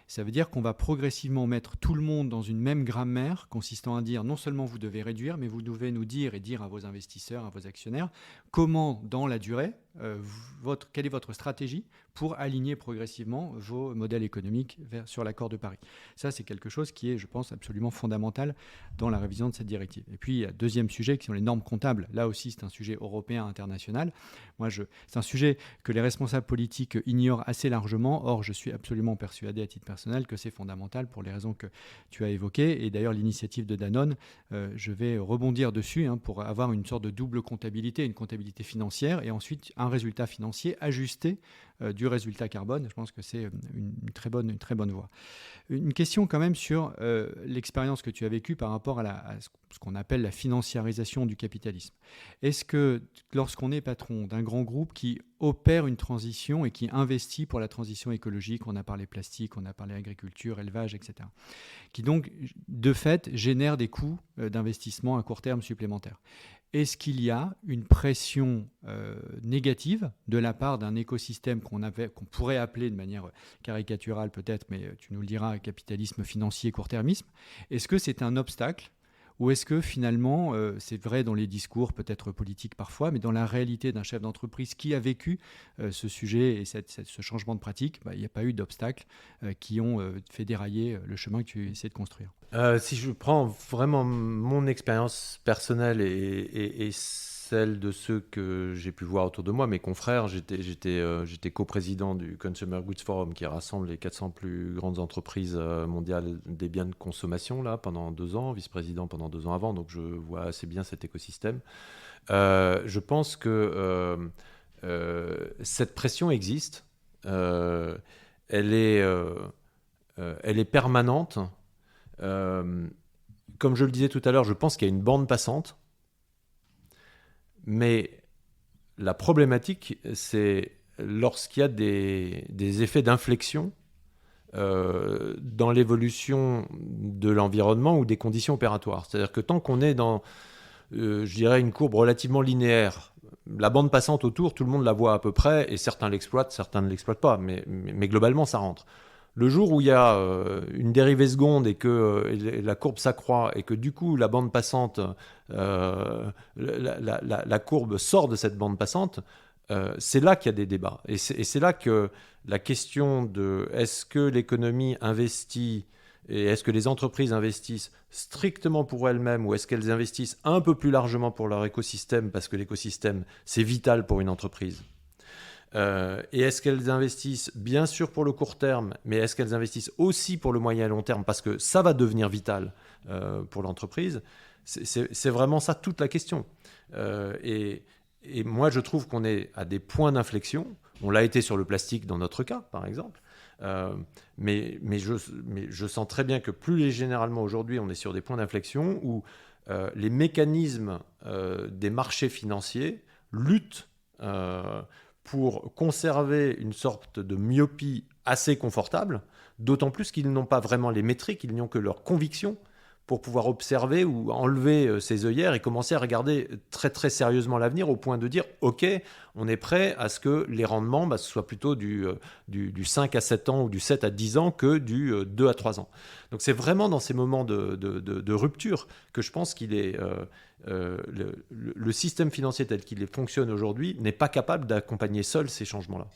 Ça veut dire qu'on va progressivement mettre tout le monde dans une même grammaire, consistant à dire non seulement vous devez réduire, mais vous devez nous dire et dire à vos investisseurs, à vos actionnaires, comment dans la durée, quelle est votre stratégie pour aligner progressivement vos modèles économiques sur l'accord de Paris. Ça, c'est quelque chose qui est, je pense, absolument fondamental dans la révision de cette directive. Et puis, il y a un deuxième sujet qui sont les normes comptables. Là aussi, c'est un sujet européen, international. C'est un sujet que les responsables politiques ignorent assez largement. Or, je suis absolument persuadé à titre personnel que c'est fondamental pour les raisons que tu as évoquées. Et d'ailleurs, l'initiative de Danone, je vais rebondir dessus pour avoir une sorte de double comptabilité, une comptabilité financière et ensuite un résultat financier ajusté du résultat carbone. Je pense que c'est une très bonne voie. Une question quand même sur l'expérience que tu as vécue par rapport à ce qu'on appelle la financiarisation du capitalisme. Est-ce que lorsqu'on est patron d'un grand groupe qui opère une transition et qui investit pour la transition écologique, on a parlé plastique, on a parlé agriculture, élevage, etc., qui donc de fait génère des coûts d'investissement à court terme supplémentaires. Est-ce qu'il y a une pression négative de la part d'un écosystème qu'on pourrait appeler de manière caricaturale peut-être, mais tu nous le diras, capitalisme financier court-termisme? Est-ce que c'est un obstacle ou est-ce que finalement, c'est vrai dans les discours peut-être politiques parfois, mais dans la réalité d'un chef d'entreprise qui a vécu ce sujet et ce changement de pratique, il n'y a pas eu d'obstacles qui ont fait dérailler le chemin que tu essaies de construire? Si je prends vraiment mon expérience personnelle et celle de ceux que j'ai pu voir autour de moi, mes confrères, j'étais coprésident du Consumer Goods Forum qui rassemble les 400 plus grandes entreprises mondiales des biens de consommation là, pendant 2 ans, vice-président pendant 2 ans avant, donc je vois assez bien cet écosystème. Je pense que cette pression existe, elle est permanente. Comme je le disais tout à l'heure, je pense qu'il y a une bande passante. Mais la problématique, c'est lorsqu'il y a des effets d'inflexion dans l'évolution de l'environnement ou des conditions opératoires. C'est-à-dire que tant qu'on est dans, je dirais, une courbe relativement linéaire, la bande passante autour, tout le monde la voit à peu près, et certains l'exploitent, certains ne l'exploitent pas, mais globalement, ça rentre. Le jour où il y a une dérivée seconde et que la courbe s'accroît et que du coup la bande passante, la courbe sort de cette bande passante, c'est là qu'il y a des débats. Et c'est là que la question de est-ce que l'économie investit et est-ce que les entreprises investissent strictement pour elles-mêmes ou est-ce qu'elles investissent un peu plus largement pour leur écosystème parce que l'écosystème, c'est vital pour une entreprise. Et est-ce qu'elles investissent bien sûr pour le court terme, mais est-ce qu'elles investissent aussi pour le moyen et long terme parce que ça va devenir vital pour l'entreprise? C'est vraiment ça toute la question. Et moi, je trouve qu'on est à des points d'inflexion. On l'a été sur le plastique dans notre cas, par exemple. Mais je sens très bien que plus généralement aujourd'hui, on est sur des points d'inflexion où les mécanismes des marchés financiers luttent pour conserver une sorte de myopie assez confortable, d'autant plus qu'ils n'ont pas vraiment les métriques, ils n'ont que leurs convictions pour pouvoir observer ou enlever ses œillères et commencer à regarder très très sérieusement l'avenir au point de dire « Ok, on est prêt à ce que les rendements, ce soit plutôt du 5 à 7 ans ou du 7 à 10 ans que du 2 à 3 ans. » Donc c'est vraiment dans ces moments de rupture que je pense qu'il est... le système financier tel qu'il fonctionne aujourd'hui n'est pas capable d'accompagner seul ces changements-là.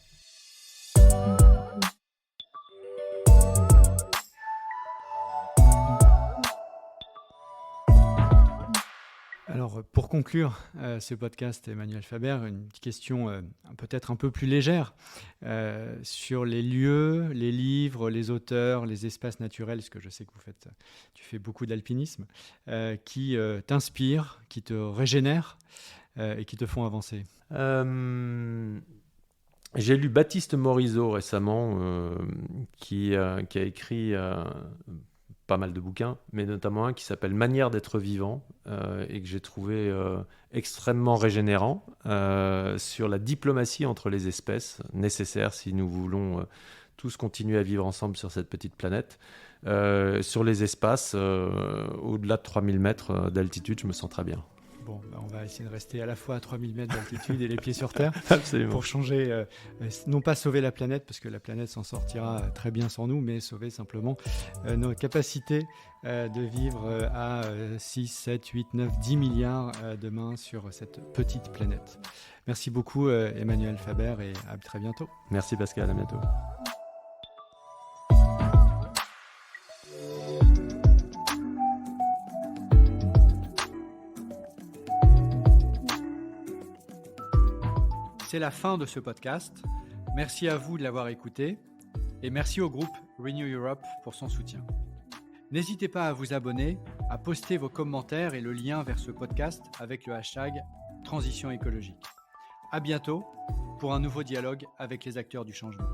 Alors, pour conclure ce podcast, Emmanuel Faber, une question peut-être un peu plus légère sur les lieux, les livres, les auteurs, les espaces naturels, parce que je sais que tu fais beaucoup d'alpinisme, qui t'inspirent, qui te régénèrent et qui te font avancer. J'ai lu Baptiste Morisot récemment, qui a écrit... pas mal de bouquins, mais notamment un qui s'appelle « Manière d'être vivant » et que j'ai trouvé extrêmement régénérant sur la diplomatie entre les espèces nécessaire si nous voulons tous continuer à vivre ensemble sur cette petite planète. Sur les espaces, au-delà de 3000 mètres d'altitude, je me sens très bien. Bon, on va essayer de rester à la fois à 3000 mètres d'altitude et les pieds sur terre. Absolument. Pour changer, non pas sauver la planète, parce que la planète s'en sortira très bien sans nous, mais sauver simplement nos capacités de vivre à 6, 7, 8, 9, 10 milliards demain sur cette petite planète. Merci beaucoup Emmanuel Faber et à très bientôt. Merci Pascal, à bientôt. C'est la fin de ce podcast. Merci à vous de l'avoir écouté et merci au groupe Renew Europe pour son soutien. N'hésitez pas à vous abonner, à poster vos commentaires et le lien vers ce podcast avec le hashtag Transition écologique. À bientôt pour un nouveau dialogue avec les acteurs du changement.